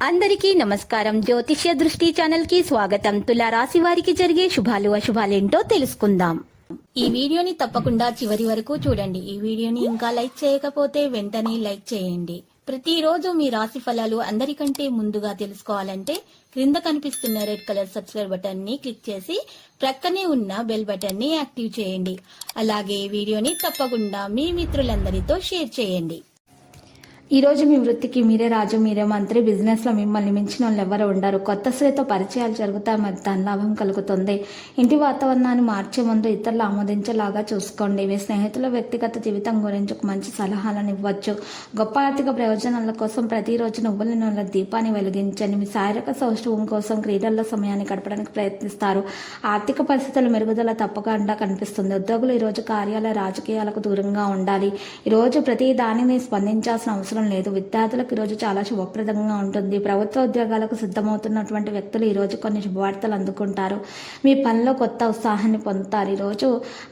అందరికీ నమస్కారం. జ్యోతిష్య దృష్టి ఛానల్ కి స్వాగతం. తులా రాశి వారికి జరిగే శుభాలు అశుభాలేంటో తెలుసుకుందాం. ఈ వీడియోని తప్పకుండా చివరి వరకు చూడండి. ఈ వీడియోని ఇంకా లైక్ చేయకపోతే వెంటనే లైక్ చేయండి. ప్రతిరోజు మీ రాశి ఫలాలు అందరికంటే ముందుగా తెలుసుకోవాలంటే క్రింద కనిపిస్తున్న రెడ్ కలర్ సబ్స్క్రైబ్ బటన్ ని క్లిక్ చేసి ప్రక్కనే ఉన్న బెల్ బటన్ ని యాక్టివ్ చేయండి. అలాగే వీడియోని తప్పకుండా మీ మిత్రులందరితో షేర్ చేయండి. ఈ రోజు మీ వృత్తికి మీరే రాజు, మీరే మంత్రి. బిజినెస్ లో మిమ్మల్ని మించిన వాళ్ళు ఎవరు ఉండరు. కొత్త స్త్రీతో పరిచయాలు జరుగుతాయి, మరి ధన లాభం కలుగుతుంది. ఇంటి వాతావరణాన్ని మార్చే ముందు ఇతరులు ఆమోదించేలాగా చూసుకోండి. మీ స్నేహితుల వ్యక్తిగత జీవితం గురించి ఒక మంచి సలహాలను ఇవ్వచ్చు. గొప్ప ఆర్థిక ప్రయోజనాల కోసం ప్రతిరోజు నువ్వుల నూనెల దీపాన్ని వెలిగించండి. మీ శారీరక సౌష్ఠవం కోసం క్రీడల్లో సమయాన్ని గడపడానికి ప్రయత్నిస్తారు. ఆర్థిక పరిస్థితుల మెరుగుదల తప్పకుండా కనిపిస్తుంది. ఉద్యోగులు ఈ రోజు కార్యాలయ రాజకీయాలకు దూరంగా ఉండాలి. ఈ రోజు ప్రతి దానిని స్పందించాల్సిన అవసరం లేదు. విద్యార్థులకు ఈరోజు చాలా శుభప్రదంగా ఉంటుంది. ప్రభుత్వ ఉద్యోగాలకు సిద్ధమవుతున్నటువంటి వ్యక్తులు ఈరోజు కొన్ని శుభవార్తలు అందుకుంటారు. మీ పనిలో కొత్త ఉత్సాహాన్ని పొందుతారు. ఈరోజు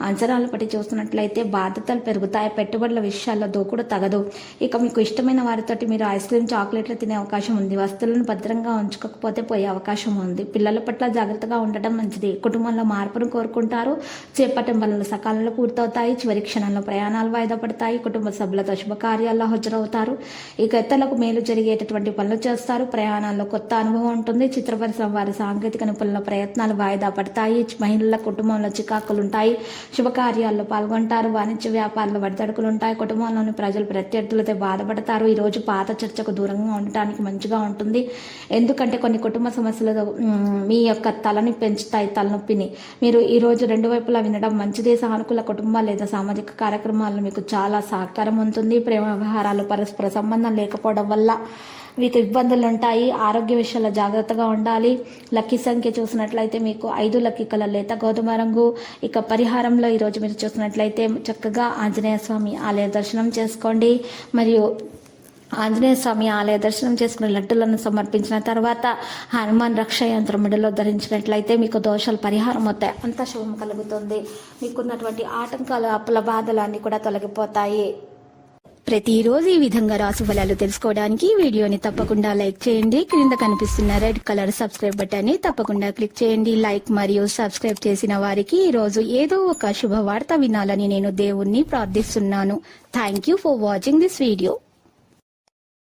అంచనాలు బట్టి చూస్తున్నట్లయితే బాధ్యతలు పెరుగుతాయి. పెట్టుబడుల విషయాల్లో దూకుడు తగదు. ఇక మీకు ఇష్టమైన వారితోటి మీరు ఐస్ క్రీమ్, చాక్లెట్లు తినే అవకాశం ఉంది. వస్తువులను భద్రంగా ఉంచుకోకపోతే పోయే అవకాశం ఉంది. పిల్లల పట్ల జాగ్రత్తగా ఉండటం మంచిది. కుటుంబంలో మార్పును కోరుకుంటారు. చేపట్టిన పనులు సకాలంలో పూర్తవుతాయి. చివరి క్షణంలో ప్రయాణాలు వాయిదా పడతాయి. కుటుంబ సభ్యులతో శుభకార్యాల్లో హాజరవుతారు. ఇక ఇతరులకు మేలు జరిగేటటువంటి పనులు చేస్తారు. ప్రయాణాల్లో కొత్త అనుభవం ఉంటుంది. చిత్ర పరిశ్రమ వారి సాంకేతిక నిపుణుల ప్రయత్నాలు వాయిదా పడతాయి. మహిళల కుటుంబంలో చికాకులుంటాయి. శుభకార్యాల్లో పాల్గొంటారు. వాణిజ్య వ్యాపారాల్లో వడిదడుకులుంటాయి. కుటుంబంలోని ప్రజలు ప్రత్యర్థులతో బాధపడతారు. ఈరోజు పాత చర్చకు దూరంగా ఉండటానికి మంచిగా ఉంటుంది. ఎందుకంటే కొన్ని కుటుంబ సమస్యలు మీ యొక్క తలని పెంచుతాయి, తలనొప్పిని. మీరు ఈరోజు రెండు వైపులా వినడం మంచిది. సానుకూల కుటుంబ లేదా సామాజిక కార్యక్రమాల్లో మీకు చాలా సహకారం ఉంటుంది. ప్రేమ వ్యవహారాలు పరస్పర సంబంధం లేకపోవడం వల్ల మీకు ఇబ్బందులు ఉంటాయి. ఆరోగ్య విషయాల్లో జాగ్రత్తగా ఉండాలి. లక్కీ సంఖ్య చూసినట్లయితే మీకు 5 లక్కీ కలర్ లేత గోధుమ రంగు. ఇక పరిహారంలో ఈరోజు మీరు చూసినట్లయితే చక్కగా ఆంజనేయ స్వామి ఆలయ దర్శనం చేసుకోండి. మరియు ఆంజనేయ స్వామి ఆలయ దర్శనం చేసుకుని లడ్డులను సమర్పించిన తర్వాత హనుమాన్ రక్ష యంత్రం మెడలో ధరించినట్లయితే మీకు దోషాలు పరిహారం అవుతాయి. అంత శుభం కలుగుతుంది. మీకున్నటువంటి ఆటంకాలు, అప్పుల బాధలు అన్ని కూడా తొలగిపోతాయి. ప్రతిరోజు ఈ విధంగా రాశి ఫలాలు తెలుసుకోవడానికి వీడియోని తప్పకుండా లైక్ చేయండి. క్రింద కనిపిస్తున్న రెడ్ కలర్ సబ్స్క్రైబ్ బటన్ ని తప్పకుండా క్లిక్ చేయండి. లైక్ మరియు సబ్స్క్రైబ్ చేసిన వారికి ఈ రోజు ఏదో ఒక శుభవార్త వినాలని నేను దేవుణ్ణి ప్రార్థిస్తున్నాను. Thank you for watching this video.